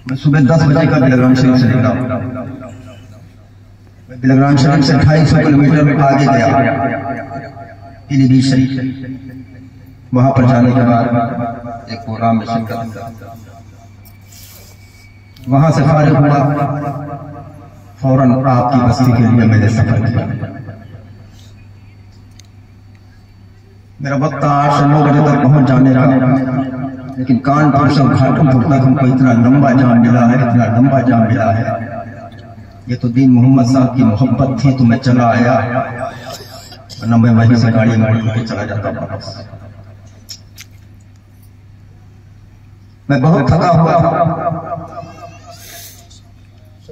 मैं सुबह 10 बजे का बिलग्राम शरीफ से निकला। बिलग्राम शरीफ से 250 किलोमीटर आगे गया पीलीभीत शरीफ। वहां पर जाने के बाद एक प्रोग्राम में शिरकत किया। वहां से फारिग हुआ, फौरन आपकी बस्ती के लिए मैंने सफर किया। मेरा वक्त 8 से 9 बजे तक पहुंच जाने का, लेकिन कानपुर से घाटमपुर तक हमको इतना लंबा जाम मिला है, इतना लंबा जाम मिला है। ये तो दीन मोहम्मद साहब की मोहब्बत थी तो मैं चला आया, वरना मैं वहीं से गाड़ी मोड़ के चला जाता वापस। मैं बहुत थका हुआ था,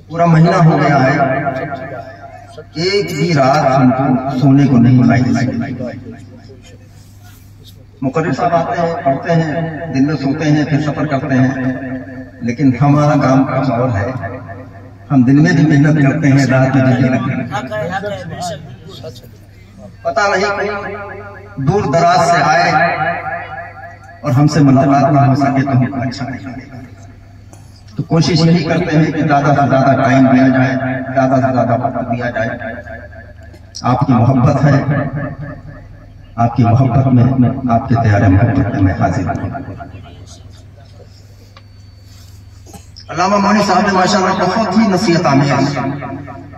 पूरा महीना हो गया है, एक भी रात हमको सोने को नहीं मिली। मुकर्रिर साहब आते हैं, पढ़ते हैं, दिन में सोते हैं, फिर सफर करते हैं, लेकिन हमारा काम कुछ और है। हम दिन में भी मेहनत करते हैं, रात में भी मेहनत करते हैं। पता नहीं दूर दराज से आए और हमसे मुलाकात ना हो सके तो हमको अच्छा नहीं लगेगा। तो कोशिश यही करते हैं कि ज्यादा से ज्यादा टाइम दिया जाए, ज्यादा से ज्यादा वक्त दिया जाए। आपकी मोहब्बत है, आपकी मोहब्बत में, आपके प्यारे मोहब्बत में मैं हाजिर हूं। अल्लामा मौनी साहब ने माशाअल्लाह बहुत ही नसीहत आमेज़,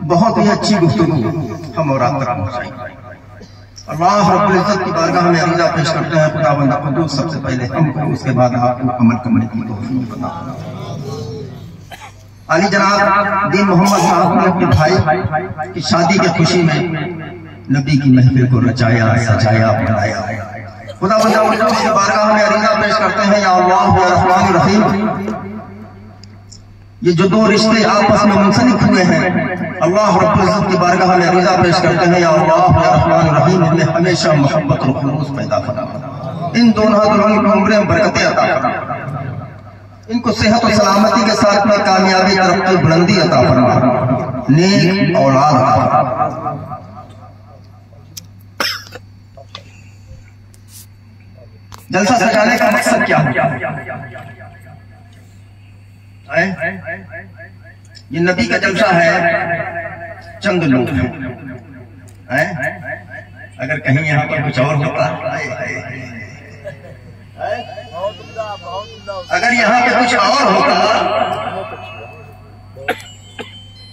बहुत ही अच्छी गुफ्तगू हम और आप तक पहुंचाई। अल्लाह रब्बुल इज्जत की बारगाह में अरीज़ा पेश करते हैं, खुदावंद क़ुद्दूस सबसे पहले हमको, उसके बाद आपको अमल करने की तौफीक अता फरमाए। अली जनाब दीन मोहम्मद साहब ने अपने भाई की शादी की खुशी में नबी की महफिल को रचाया, सजाया, बनाया। खुदावंद क़ुद्दूस की बारगाह में अरीज़ा पेश करते हैं, या अल्लाह या रहमान रहीम, ये जो दो रिश्ते आपस में मुंसलिक हुए हैं, अल्लाह रब्बुल इज्जत की बारगाह में अरीज़ा पेश करते हैं, या अल्लाह या रहमान रहीम, इनमें हमेशा मोहब्बत और खुलूस पैदा फरमा। इन दोनों दुल्हन की उम्र में बरकतें अता फरमा, इनको सेहत और सलामती के साथ में कामयाबी, तरक्की, बुलंदी अता फरमा, नेक औलाद अता फरमा। जलसा सजाने का मकसद क्या है? ये नबी का जलसा है, चंद लोग हैं। अगर कहीं यहाँ पर कुछ और होता, अगर यहाँ पे कुछ और होता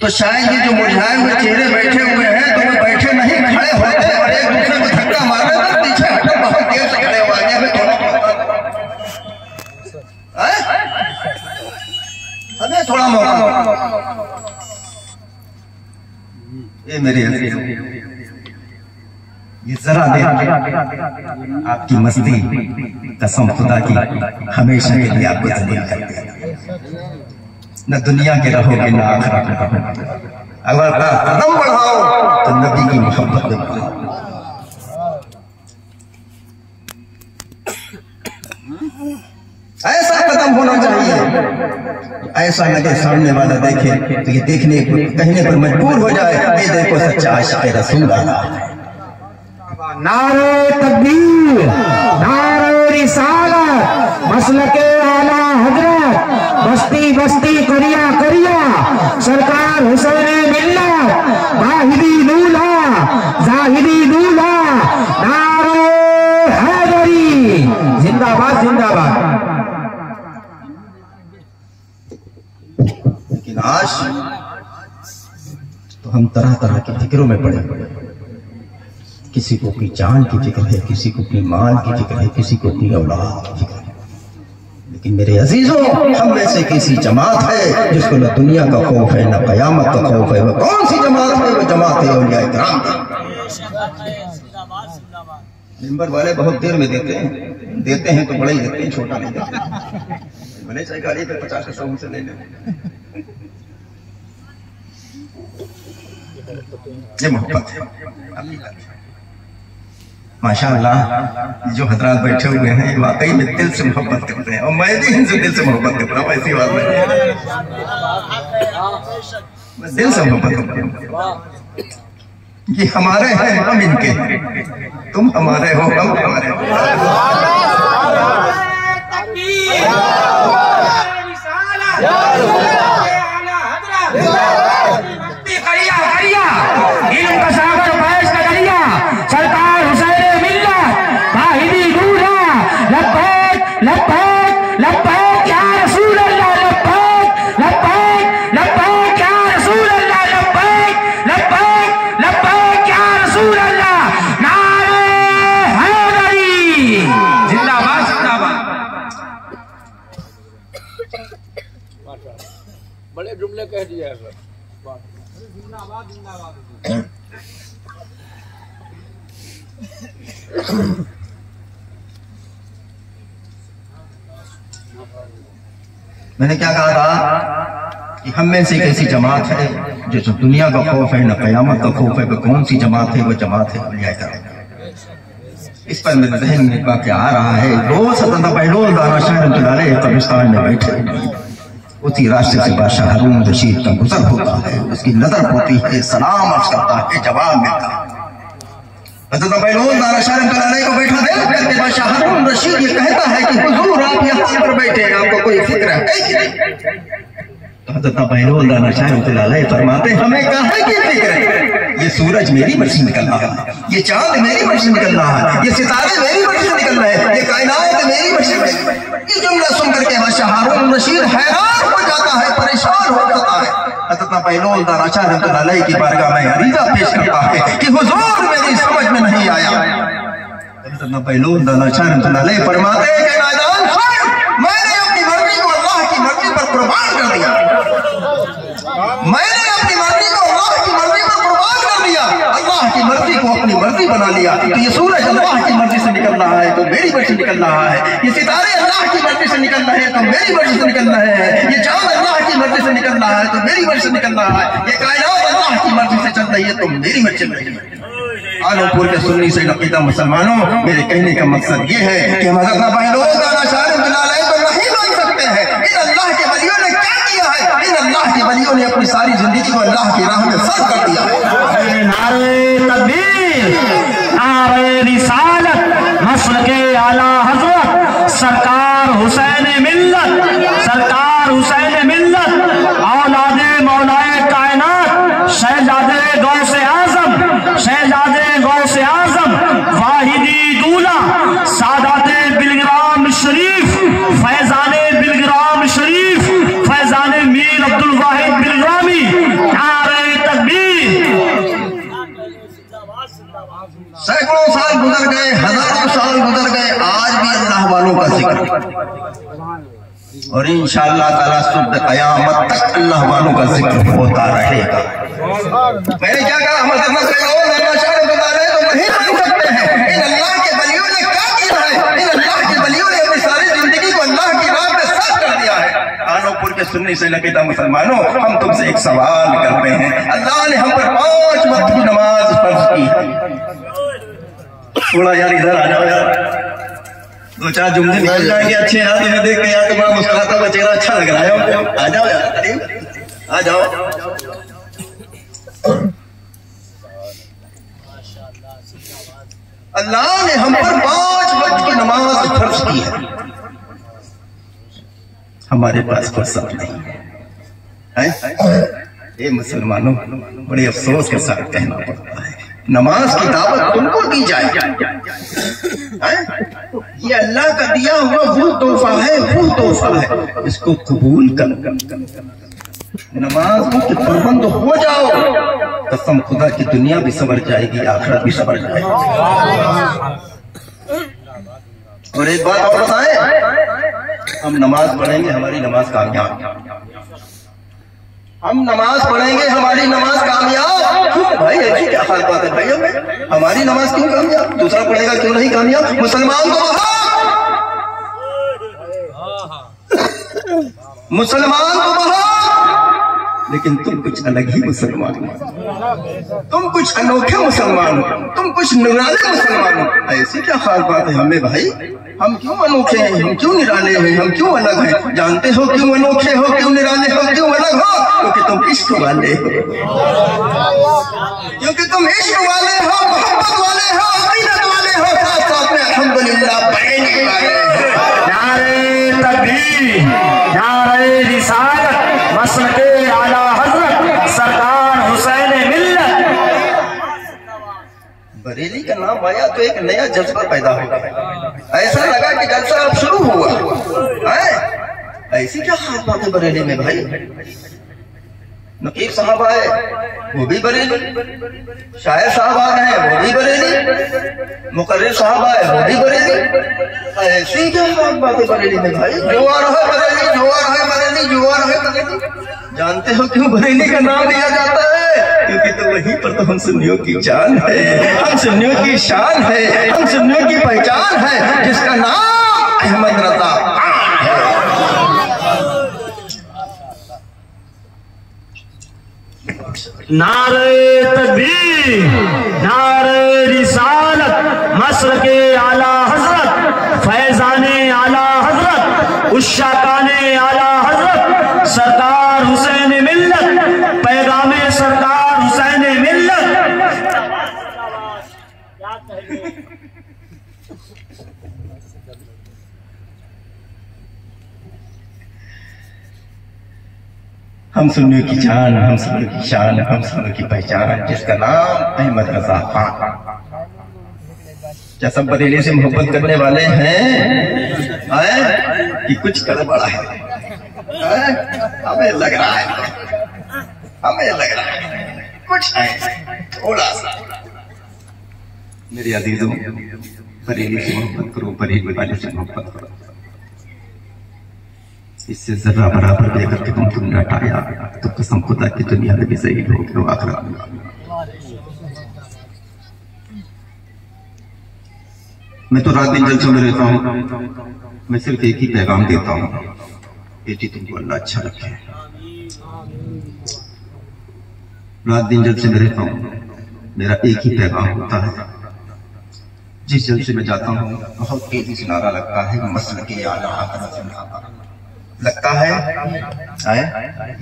तो शायद ये जो मुरझाए हुए चेहरे बैठे हुए हैं तो वो बैठे नहीं, खड़े होते और एक दूसरे को धक्का मारते तो पीछे हटो, बहुत देर से खड़े हुए आगे में दोनों हमें थोड़ा मौका। ये मेरे ये जरा देर आपकी मस्ती कसम खुदा की हमेशा के लिए आपको जलील कर दिया। न दुनिया के रहोगे न आखिरत में रहोगे। अगर कदम बढ़ाओ तो नबी की मोहब्बत में बढ़ाओ। ऐसा कदम होना चाहिए, ऐसा लगे सामने वाला देखे तो ये देखने कहने पर मजबूर हो जाए, ये देखो सच्चा आशिक़ रसूल आला। नारे तकबीर, नारे रिसालत, मसलके आला हजरत, बस्ती बस्ती करिया करिया, सरकार हुसैन मिल्लत, वाहिदी दूल्हा, जाहिदी दूल्हा, नारे हैदरी, जिंदाबाद जिंदाबाद। लेकिन आज तो हम तरह तरह की फिक्रों में पड़े पड़े, किसी को अपनी जान की फिक्र है, किसी को अपनी माल की फिक्र है, किसी को अपनी औलाद की फिक्र है। लेकिन मेरे अजीजों, हम में से किसी जमात है जिसको न दुनिया का खौफ है न कयामत का खौफ है। वो कौन सी जमात है? वो जमात है औलिया इकराम। मिंबर वाले बहुत देर में देते हैं तो बड़े ही देते हैं, छोटा नहीं देते। भले चाहे गाड़ी पे 50-100 से ले लें। ये मोहब्बत है माशाअल्लाह। जो हजरात बैठे हुए हैं वाकई में दिल से मोहब्बत करते हैं, और मैं भी इनसे दिल से मोहब्बत करता हूँ। ऐसी बात नहीं, मैं दिल से मोहब्बत करता हूँ। ये हमारे हैं, हम इनके हैं। तुम हमारे हो, हम हमारे हो। बड़े जुमले कह दिए हैं सर। मैंने क्या कहा था कि हम में से एक ऐसी जमात है जो दुनिया का खौफ है, न कयामत का खौफ है। कौन सी जमात है? वो जमात है औलिया किराम। इस पर मेरे जहन में वाक़ आ रहा है, रोज बहलोल दाना शाह कब्रिस्तान में बैठे उसी रास्ते से बादशाह हारून रशीद का गुजर होता है, उसकी नजर होती है, सलाम अर्ज करता है, जवाब मिलता है। बहलोल दाना शाह को बैठा देख करके बादशाह हारून रशीद ये कहता है कि हुजूर आप यहाँ पर बैठे हैं, आपको कोई फिक्र है कि नहीं? तो हजरत बहलोल दाना शाह फरमाते हमें काहे की फिक्र है? ये सूरज मेरी मर्जी से निकल रहा है, ये चांद मेरी मर्जी से निकल रहा है, ये सितारे मेरी मर्जी से निकल रहे हैं, ये कायनात मेरी मर्जी से। ये जुमला सुनकर के बादशाह हारून रशीद हैरान हो जाता है, परेशान हो जाता है। हजरत बहलोल दाना शाह की बारगाह में अरीजा पेश करता है कि हुजूर मेरी समझ में नहीं आया। हजरत बहलोल दाना शाह फरमाते हैं कि नादान सुन, मैंने अपनी मर्जी को अल्लाह की मर्जी पर कुर्बान कर दिया, मैंने अपनी मर्जी को अल्लाह की मर्जी पर कुर्बान कर दिया, अल्लाह की मर्जी को अपनी मर्जी बना लिया। तो ये सूरज अल्लाह की मर्जी से निकल रहा है तो मेरी मर्जी से निकल रहा है, ये सितारे अल्लाह की मर्जी से निकल रहे हैं तो मेरी मर्जी से निकल रहे हैं, ये चांद अल्लाह की मर्जी से निकल रहा है तो मेरी मर्जी से निकल रहा है, ये कायनात अल्लाह की मर्जी से चल रही है तो मेरी मर्जी चल रही है। आलमपुर के सुन्नी से अकीदा मुसलमानों, मेरे कहने का मकसद ये है कि हम हज़रत बहलोल दाना शाह को नहीं मान सकते हैं। इन अल्लाह के वलियों ने क्या किया है? इन अल्लाह के वलियों ने अपनी सारी जिंदगी को अल्लाह की राह में सर्व कर दिया है। नारे तकबीर, नारे रिसालत, मसलके आला हज़रत सरकार हुसैन मिल्लत, सरकार हुसैन मिल्लत, औलादे मौलाए कायनात, शहजादे गौसे आजम, शहजादे गौसे आजम, वाहिदी दूल्हा, सादाते बिलग्राम शरीफ, फैजाने बिलग्राम शरीफ, फैजाने मीर अब्दुल वाहिद बिलग्रामी। नारे तकबीर। सैकड़ों साल गुजर गए, हजारों साल गुजर गए, आज भी अल्लाह वालों का जिक्र और इंशाअल्लाह ताला सुबह क़यामत तक अल्लाह वालों का जिक्र होता रहेगा। मैंने क्या कहा? हम तो नहीं मान सकते हैं। इन अल्लाह के वलियों ने क्या किया है? इन अल्लाह के वलियों ने अपनी सारी जिंदगी को अल्लाह की राह में सर्व कर दिया है। आलमपुर के सुन्नी से लकीदा मुसलमानों, हम तुमसे एक सवाल करते हैं। अल्लाह ने हम पर 5 वक्त की नमाज फर्ज की है। थोड़ा यार इधर आ जाओ यार, 2-4 जुमले निकल जाएंगे अच्छे यार। तुम्हें देख के यार तुम्हारा मुस्कुराता हुआ चेहरा अच्छा लग रहा है। आ जाओ यार, करीब आ जाओ। अल्लाह ने हम पर 5 वक्त की नमाज फर्ज की है, हमारे पास फुर्सत नहीं है। ये मुसलमानों, बड़े अफसोस के साथ कहना पड़ता है, नमाज की दावत तुमको दी जाए, ये अल्लाह का दिया हुआ वो तोहफा है, वो तोहफा है, इसको कबूल कर। नमाज के पाबंद हो जाओ, कसम खुदा की दुनिया भी सवर जाएगी, आखिरत भी सवर जाएगी। और एक बात और बताएं, हम नमाज पढ़ेंगे, हमारी नमाज कामयाब, हम नमाज पढ़ेंगे, हमारी नमाज कामयाब। क्यों भाई, ऐसी क्या खास बात है भाई? हमारी नमाज क्यों कामयाब? दूसरा पढ़ेगा क्यों नहीं कामयाब? मुसलमान तो मुसलमान तो वहां, लेकिन तुम कुछ अलग ही मुसलमान हो, तुम कुछ अनोखे मुसलमान हो, तुम कुछ निराले मुसलमान हो। ऐसी क्या खास बात है हमें भाई? हम क्यों अनोखे हैं, हम क्यों निराले हैं, हम क्यों अलग हैं? जानते हो क्यों अनोखे हो, क्यों निराले हो, क्यों अलग हो? क्योंकि तुम इश्क वाले हो, क्योंकि तुम इश्क वाले हो, मोहब्बत वाले हो, अकीदत वाले हो, साथ साथ में अल्हम्दुलिल्लाह बहन वाले। नारे तकबीर, नारे रिसालत, मसलके आला हज़रत सरकार हुसैन मिल्लत। बरेली का नाम आया तो एक नया जज्बा पैदा हो गया, ऐसा लगा कि जलसा अब शुरू हुआ है। ऐसी क्या खास बात है बरेली में भाई? नकीब साहब आए, वो भी बरेली, शायर साहब आ गए, वो भी बरेली, मुकर्रिर साहब आए, वो भी बरेली। ऐसी क्या खास बात है बरेली में भाई? जो आ रहा है बरेली, जो आ रहा है जानते हो क्यों बरेली का नाम लिया जाता है? क्योंकि तो वहीं पर तो हम सुन्नियों की जान है, हम सुन्नियों की शान है, हम सुन्नियों की पहचान है, जिसका नाम अहमद रजा खान है। नारे तकबीर, नारे रिसालत, मसलके आला हजरत, फैजाने आला हजरत, उश्शाकाने आला हजरत, सरकार हुसैन मिल्लत, पैगामे सरकार हुसैन मिल्लत। हम सुन्नियों की जान, हम सुन्नियों की शान, हम सुन्नियों की पहचान, जिसका नाम अहमद रजा खान। क्या सब बरेली से मोहब्बत करने वाले हैं कि कुछ गड़बड़ है? हमें लग रहा है, हमें लग रहा है कुछ है थोड़ा सा। मेरे अजीजों, बरेली से मोहब्बत करो, बरेली वाले से मोहब्बत करो। इससे जरा बराबर भी अगर तुमने हटाया तो कसम खुदा की दुनिया में भी सही लोग आखिरत में। मैं तो रात दिन जलसों में रहता हूँ, मैं सिर्फ एक ही पैगाम देता हूँ, बेटी तुमको अल्लाह अच्छा रखे। रात दिन जलसे में रहता हूँ, मेरा एक ही पैगाम होता है। जिस जलसे में जाता हूँ बहुत तेजी से नारा लगता है, मसलके आला हज़रत जिंदाबाद। लगता है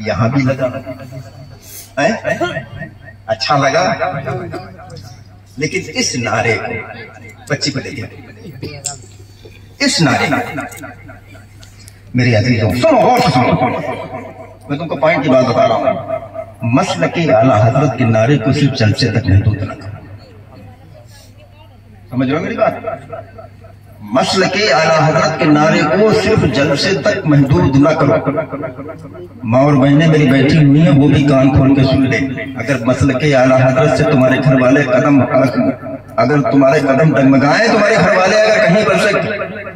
यहाँ भी लगा, अच्छा लगा। लेकिन इस नारे को बच्ची को देखिए, इस नारे मेरे अजीजों सुनो, गौर से सुनो, मैं तुमको पॉइंट की बात बता रहा हूँ। मसलके आला हजरत के नारे को सिर्फ जलसे तक महदूद न करो, समझ रहे हो मेरी बात? मसलके आला हजरत के नारे को सिर्फ जलसे तक महदूद न करो। माँ और बहनें मेरी बैठी हुई हैं, वो भी कान खोल के सुन ले। अगर मसलके आला हजरत से तुम्हारे घर वाले कदम, अगर तुम्हारे कदम डगमगाए, तुम्हारे घर वाले अगर कहीं पर से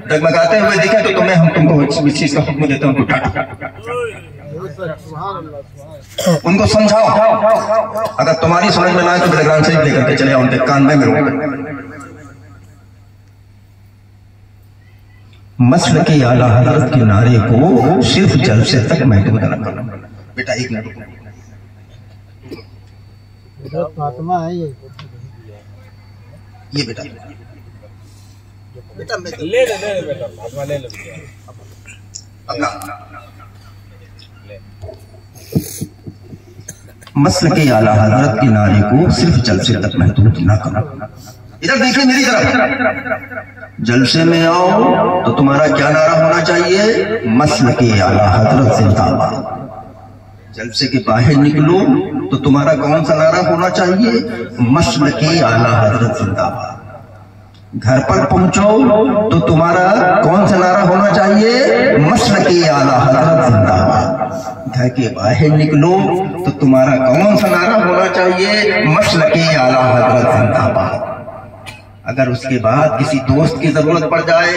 डगमगाते हुए दिखे तो हम तुमको इस चीज का हुक्म देते हैं, उनको समझाओ। अगर तुम्हारी समझ में ना आए तो मेरे ग्राम से लेकर के चले आओ, उनके कान में मिलो। मसलके आला हजरत के नारे को सिर्फ जलसे तक महदूद न करो। बेटा एक मिनट, फातिमा है ये बेटा बेटा ले बेटा फातिमा ले अपना। मसलके आला हजरत के नारे को सिर्फ जलसे तक महदूद न करो। इधर देखिए मेरी तरफ, जलसे में आओ तो तुम्हारा क्या नारा होना चाहिए? मसलके आला हजरत जिंदाबाद। जलसे के बाहर निकलो तो तुम्हारा कौन सा नारा होना चाहिए? मसलके आला हजरत जिंदाबाद। घर पर पहुंचो तो तुम्हारा कौन सा नारा होना चाहिए? मसलके आला हजरत जिंदाबाद। घर के बाहर निकलो तो तुम्हारा कौन सा नारा होना चाहिए? मसलके आला हजरत जिंदाबाद। अगर उसके बाद किसी दोस्त की जरूरत पड़ जाए,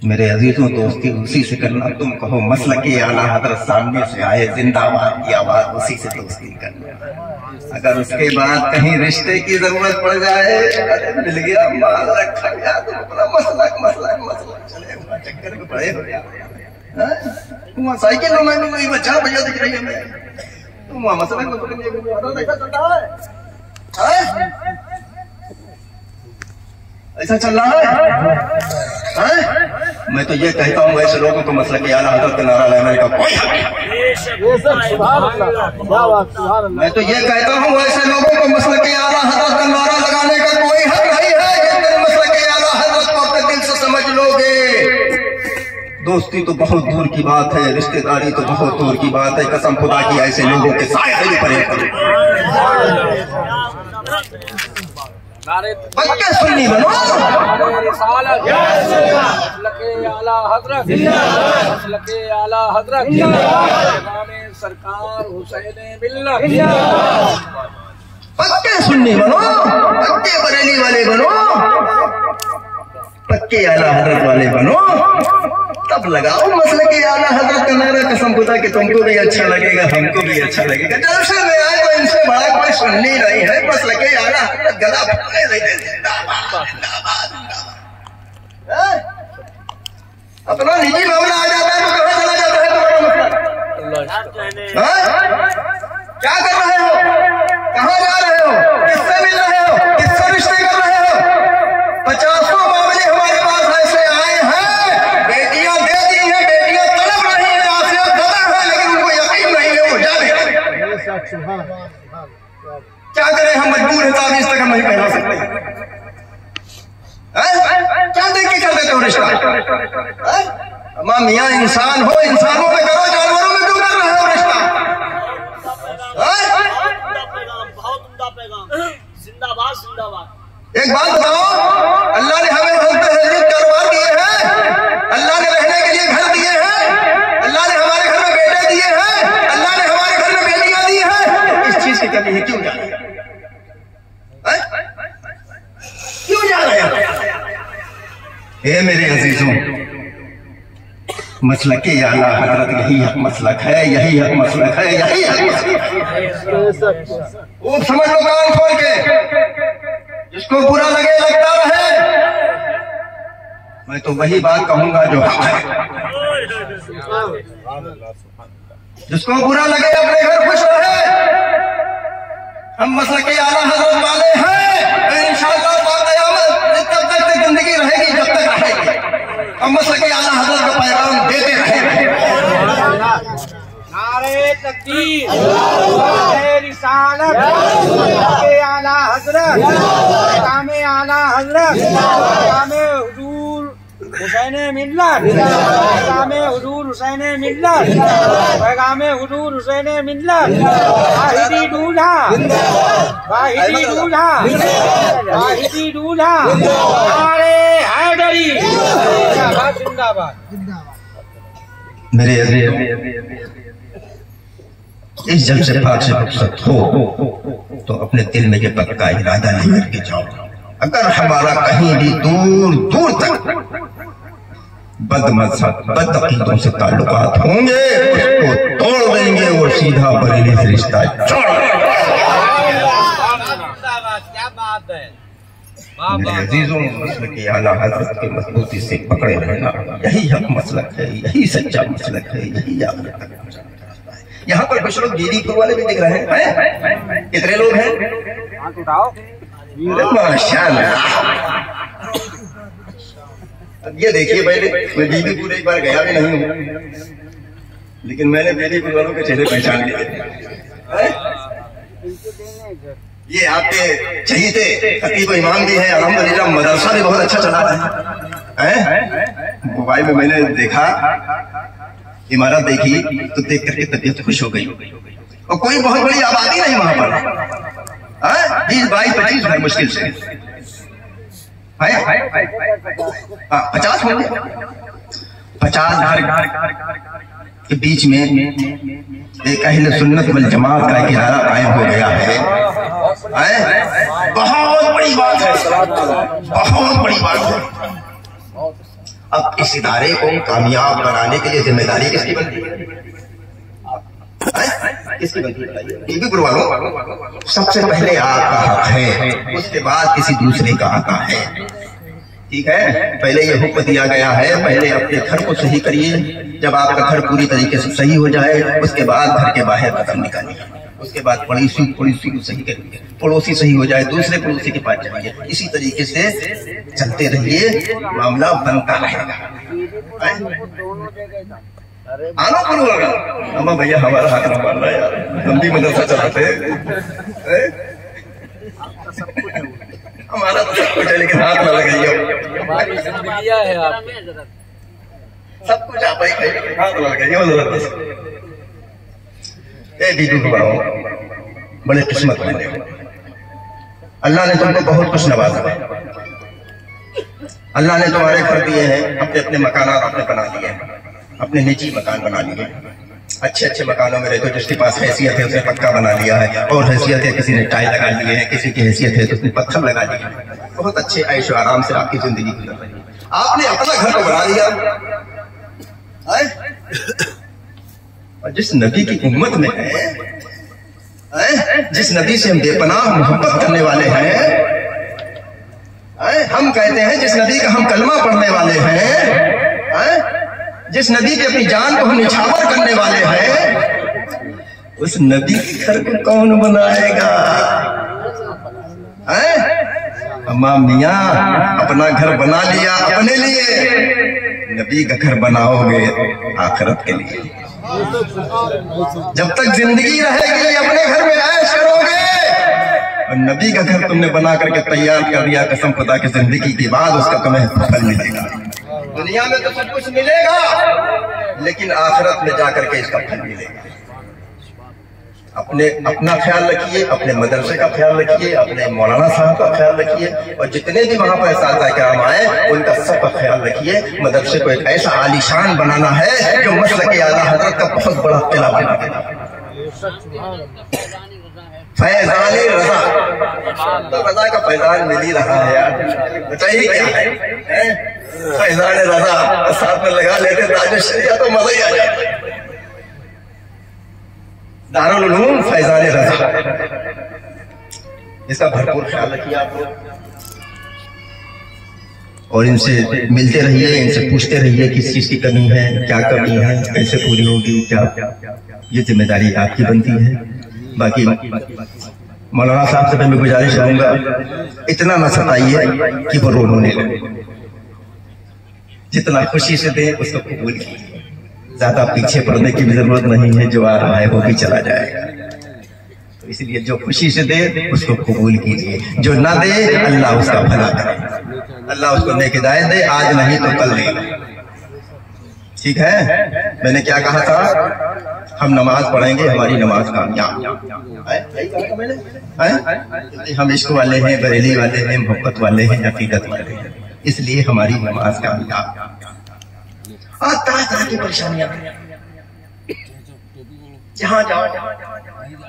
मेरे अजीजों, दोस्ती उसी से करना। तुम कहो मसलके आला हजरत सामने से आए, जिंदाबाद की आवाज उसी से दोस्ती करना। अगर उसके बाद कहीं रिश्ते की जरूरत पड़ जाए, अरे मिल गया, माल रखा गया, तो अपना मसलक चले हुआ चक्कर में पड़े हो गया। साइकिल में कोई बच्चा भैया दिख रही है, तुम वहां मसलक ऐसा चल रहा है? मैं तो ये कहता हूँ ऐसे लोगों को मसलके आला हजरत का नारा लगाने का कोई हक नहीं। मैं तो ये कहता हूँ ऐसे लोगों को मसलके आला हजरत का नारा लगाने का कोई हक नहीं है। जिस मसलके आला हजरत को अपने दिल से समझ लोगे, दोस्ती तो बहुत दूर की बात है, रिश्तेदारी तो बहुत दूर की बात है। कसम खुदा की ऐसे लोगों के साथ ही परहेज करो। बच्चे सुन्नी बनो, सरकार हुसैन मिल्लत। पक्के सुन्नी बनो, पक्के बरेली वाले बनो, पक्के आला हजरत वाले बनो। तब लगाओ मसले के आला हजरत का नारा, कसम खुदा कि तुमको भी अच्छा लगेगा, हमको भी अच्छा लगेगा। जब से मैं आए तो इनसे बड़ा कोई सुननी नहीं है, मसले के आला हजरत गला फटने लगे। अपना निजी मामला आ जाता है तो कहाँ चला जाता है तुम्हारा मसला? क्या कर रहे हो, कहाँ जा रहे हो, किससे मिल रहे हो, किससे रिश्ते कर रहे हो? 50 मामले हमारे पास ऐसे आए हैं, बेटियां दे दी हैं, बेटियां तड़प रही हैं, आफियत गदा है, लेकिन उनको यकीन नहीं है वो जा रहे। क्या करें, हम मजबूर हैं, तावीज़ तक हम नहीं पहना सकते। क्या देख के कर देते हो रिश्ता? मियाँ इंसान हो, इंसानों में करो, जानवरों में क्यों कर रहे हो रिश्ता? बहुत उम्दा पैगाम, जिंदाबाद जिंदाबाद। एक बात बताओ, अल्लाह ने हमें कारोबार दिए हैं, अल्लाह ने रहने के लिए घर दिए हैं, अल्लाह ने हमारे घर में बेटे दिए हैं, अल्लाह ने हमारे घर में बेटियां दी हैं, इस चीज की कमी है, क्यों जा रहे हैं? क्यों जा रहे हैं? ए मेरे अजीजों, मसलक के आला हजरत यही हक मसलक है, यही हक मसलक है, यही हक मसलक है। वो समझ लो कान खोल के, जिसको बुरा लगे लगता रहे, मैं तो वही बात कहूंगा जो हक है। जिसको बुरा लगे अपने घर खुश रहे। हम मसलक के आला हजरत वाले हैं, इंशाअल्लाह जब तक जिंदगी रहेगी, जब तक रहेगी, हम मसलक के आला हजरत का पैगाम देते रहेंगे। नारे तकबीर, नारे रिसालत, के आला हजरत, पैगाम आला हजरत, पैगाम हुजूर हुसैन मिल्लत, पैगाम हुजूर हुसैन मिल्लत, पैगाम हुजूर हुसैन मिल्लत, वाहिदी दूल्हा, वाहिदी दूल्हा, वाहिदी दूल्हा, नारे हैदरी, जिंदाबाद जिंदाबाद। मेरे इस जलसे पाक से रुखसत हो तो अपने दिल में ये पक्का इरादा लेकर के जाओ, अगर हमारा कहीं भी दूर दूर तक बदमज़हब बदअक़ीदों से ताल्लुकात होंगे, उसको तोड़ देंगे और सीधा बरेली से रिश्ता जोड़ देंगे। क्या बात है मेरे अजीजों, मसलक के आला हज़रत के मजबूती से पकड़े रहना, यही हक मसलक है, यही सच्चा मसलक है, यही आखिरत तक पहुंचने का रास्ता है। यहाँ पर कुछ लोग दीदीपुर वाले भी दिख रहे हैं, कितने लोग हैं? माशाअल्लाह। ये देखिए, पहले मैं दीदीपुर एक बार गया भी नहीं हूँ, लेकिन मैंने दीदीपुर वालों के चेहरे पहचान लिए। ये आपके चहीते खतीब इमाम भी है, अल्हम्दुलिल्लाह मदरसा भी बहुत अच्छा चला रहा है। मोबाइल में मैंने देखा, इमारत देखी तो देख करके तबीयत खुश हो गई। और कोई बहुत बड़ी आबादी नहीं वहां पर, 20-22-25 घर मुश्किल से 50 होंगे। 50 घर के बीच में एक अहले सुन्नत वल जमात का किनारा कायम हो गया है। बहुत बड़ी बात है, बहुत बड़ी बात है। अब इस इदारे को कामयाब बनाने के लिए जिम्मेदारी किसकी बनती है? किसकी बनती है? बीबी गुरवालों, सबसे पहले आपका हक है, उसके बाद किसी दूसरे का आता है। ठीक है, पहले ये हुक्म दिया गया है, पहले अपने घर को सही करिए। जब आपका घर पूरी तरीके से सही हो जाए, उसके बाद घर के बाहर कदम निकालिए। उसके बाद पड़ोसी को सही करेंगे, पड़ोसी सही हो जाए, दूसरे पड़ोसी के पास जाइए। इसी तरीके से चलते रहिए, मामला बनता रहेगा। आना पड़ेगा। अम्मा भैया हमारा हाथ न मारना यार, हम भी मदरसा चलाते हैं, हमारा तो सब कुछ है, लेकिन हाथ न लगाइए। हमारी जिंदगी है आपकी, सब कुछ आप ही खाइए, हाथ न लगाइए। बीबी बताओ, बड़े किस्मत वाले हो, अल्लाह ने तुमको बहुत कुछ नवाजा है। अल्लाह ने तुम्हारे घर दिए हैं, अपने अपने मकानात आपने बना लिए हैं, अपने निजी मकान बना लिए हैं। अच्छे अच्छे मकानों में रहते हो, जिसके पास हैसियत है उसने पक्का बना लिया है, और हैसियत है किसी ने टाइल लगा लिए हैं, किसी की हैसियत है तो उसने पत्थर लगा लिए हैं। बहुत अच्छे ऐशो आराम से आपकी जिंदगी गुजर रही है। आपने अपना घर को बना लिया, और जिस नबी की उम्मत में है, जिस नबी से हम बेपनाह मोहब्बत करने वाले हैं, हम कहते हैं जिस नबी का हम कलमा पढ़ने वाले हैं, जिस नबी की अपनी जान को हम निछावर करने वाले हैं, उस नबी के घर को कौन बनाएगा? अम्मा मियाँ अपना घर बना लिया अपने लिए, नबी का घर बनाओगे आखिरत के लिए। जब तक जिंदगी रहेगी अपने घर में ऐश करोगे, और नबी का घर तुमने बना करके तैयार कर दिया, कसम खुदा की जिंदगी के बाद उसका तुम्हें फल मिलेगा। दुनिया में तो सब कुछ मिलेगा, लेकिन आखिरत में जाकर के इसका फल मिलेगा। अपना ख्याल रखिए, अपने मदरसे का ख्याल रखिए, अपने मौलाना साहब का ख्याल रखिए, और जितने भी वहां पर सादा किराम आए उनका सबका ख्याल रखिए। मदरसे को एक ऐसा आलीशान बनाना है जो मसलक आला हजरत का बहुत बड़ा किला बना देगा। फैजान रजा, तो रजा का फैजान मिल ही रहा है यार, बताइए क्या है? फैजान रजा साथ में लगा लेते ताज शरिया तो मजा ही आ जाता। दारुल उलूम फैजान रजा, इसका भरपूर ख्याल रखिए आप लोग, और इनसे मिलते रहिए, इनसे पूछते रहिए किस चीज की कमी है, क्या कमी है, कैसे पूरी होगी, क्या ये जिम्मेदारी आपकी बनती है। बाकी मौलाना साहब से मैं गुजारिश करूंगा, इतना न सताइए कि वो रोने लगे, जितना खुशी से दे उसको कबूल कीजिए। ज्यादा पीछे पड़ने की भी जरूरत नहीं है, जो आ रहा है वो भी चला जाएगा। तो इसलिए जो खुशी से दे उसको कबूल कीजिए, जो ना दे अल्लाह उसका भला करे, अल्लाह उसको नेक हिदायत दे, आज नहीं तो कल देगा। ठीक है, मैंने क्या कहा था? हम नमाज पढ़ेंगे, हमारी नमाज कामयाब। हम इश्क वाले हैं, बरेली वाले हैं, मोहब्बत वाले हैं, अकीदत वाले हैं, इसलिए हमारी नमाज कामयाब। और तरह तरह की परेशानियां, जहां जाओ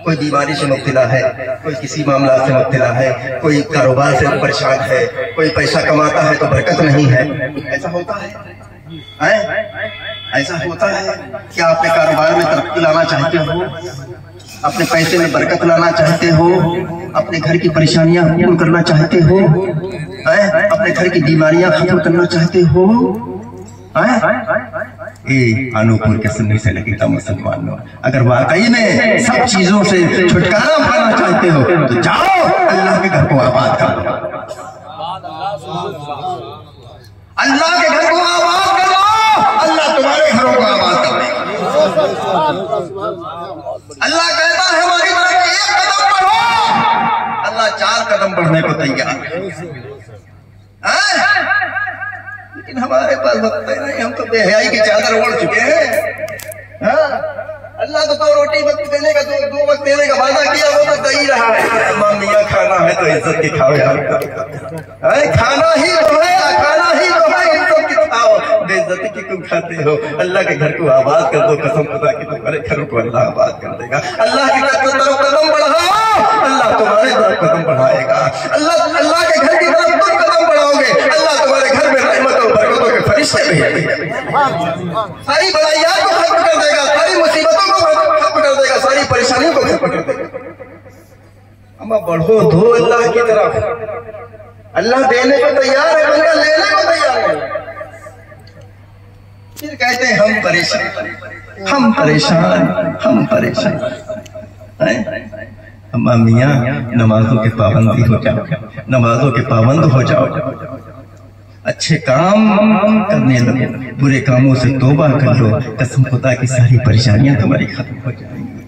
कोई बीमारी से मुब्तला है, कोई किसी मामला से मुब्तला है, कोई कारोबार से परेशान है, कोई पैसा कमाता है तो बरकत नहीं है। ऐसा होता है, ऐसा होता है। क्या अपने कारोबार में तरक्की लाना चाहते हो, अपने पैसे में बरकत लाना चाहते हो, अपने घर की परेशानियां दूर करना चाहते हो, अपने घर की बीमारियां खत्म करना चाहते हो? अनूपुर के सुनने से लगेगा मुसलमानों, अगर वाकई में सब चीजों से छुटकारा पाना चाहते हो तो जाओ अल्लाह के घर को आबाद करो, अल्लाह के घर को आबाद करो, अल्लाह तुम्हारे घरों को आबाद कर देगा। अल्लाह कहता है हमारी तरफ एक कदम बढ़ो, अल्लाह 4 कदम बढ़ने को तैयार है। लेकिन हमारे पास वक्त नहीं, हम तो बेहयाई की चादर ओढ़ चुके हैं। अल्लाह तो 2 रोटी वक्त देने का, 2 वक्त देने का वादा किया, वो तो दे ही रहा है। अम्मा मियाँ खाना है तो इज्जत की खाओ यार, खाना ही तो है, खाना ही तो है, इज्जत की खाओ, बेइज्जती की तुम खाते हो। अल्लाह के घर को आबाद कर दो, कसम खुदा की तुम्हारे घरों को अल्लाह आबाद कर देगा। अल्लाह की तरफ कदम बढ़ाओ, अल्लाह तुम्हारे तरफ कदम बढ़ाएगा। अल्लाह के घर की तरफ तुम कदम बढ़ाओगे, अल्लाह तुम्हारे घर में रहमत और बरकतों के फरिश्ते भेजेगा, सारी बुराइयां को खत्म कर देगा, सारी मुसीबतों को खत्म कर देगा, सारी परेशानियों को खत्म कर देगा। अम्मा बढ़ो दो अल्लाह की तरफ, अल्लाह देने को तैयार है, बंदा लेने को तैयार है। फिर कहते हैं हम परेशान, हम परेशान, हम परेशान। अम्मा मियाँ नमाजों के पाबंदी हो जाओ, नमाजों के पाबंद हो जाओ, अच्छे काम करने लगो, बुरे कामों से तौबा कर लो, कसम खुदा की सारी परेशानियां तुम्हारी खत्म हो जाएंगी,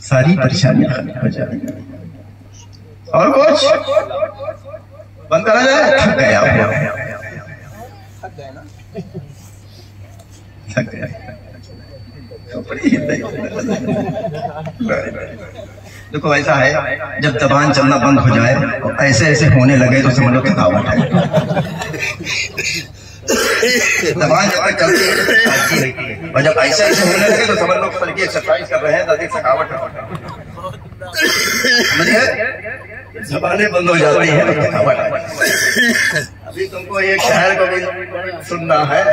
सारी परेशानियां खत्म हो जाएंगी। और कुछ बंद करा जाए, थक गया, थक गया। देखो ऐसा है, जब जबान चलना बंद हो जाए और ऐसे ऐसे होने लगे तो समझ लो थकावट है। जबान जब तक चलती है और जब ऐसे ऐसे होने लगे तो समझ लो कि एक्सरसाइज कर रहे हैं, तो अधिक थकावट है। जबानें बंद हो जाती है तो थकावट है। अभी तुमको एक शहर को भी सुनना है,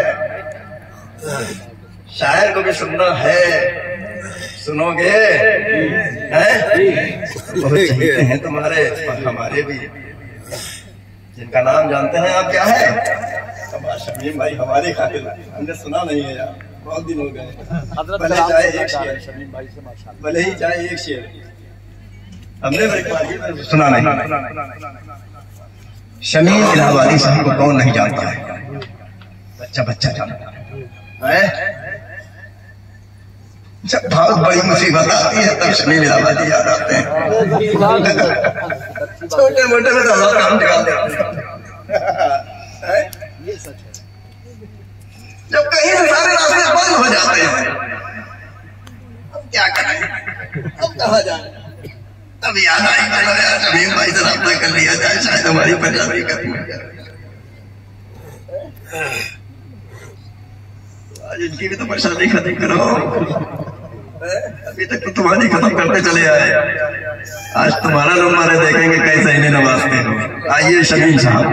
शायर को भी सुनना है, सुनोगे? हैं? बहुत चाहते हैं तुम्हारे और हमारे भी। जिनका नाम जानते हैं आप क्या है? हमारे शमीम भाई हमारे खातिर, हमने सुना नहीं है यार, बहुत दिन हो गए। भले चाहे एक शेर, भले ही चाहे एक शेर, हमने सुना नहीं। शमीम इलाहाबादी साहब को कौन नहीं जानता है? बच्चा बच्चा जानता है। जब बहुत बड़ी मुसीबत आती है तब शमीम इलाहाबादी याद आते हैं। छोटे मोटे में तो हमारा काम निकाल देते हैं। जब कहीं से सारे रास्ते बंद हो जाते हैं, अब क्या करें? अब कहाँ जाए? तब याद आई, चलो यार शमीम भाई से रास्ता कर लिया जाए, शायद हमारी परेशानी खत्म हो जाए। आज इनकी भी तो परेशानी खत्म करो। अभी तक तो तुम्हारी खत्म करते चले आए, आज तुम्हारा नंबर है, देखेंगे कैसे इन्हें नवाजते हो। आइए शमीम साहब।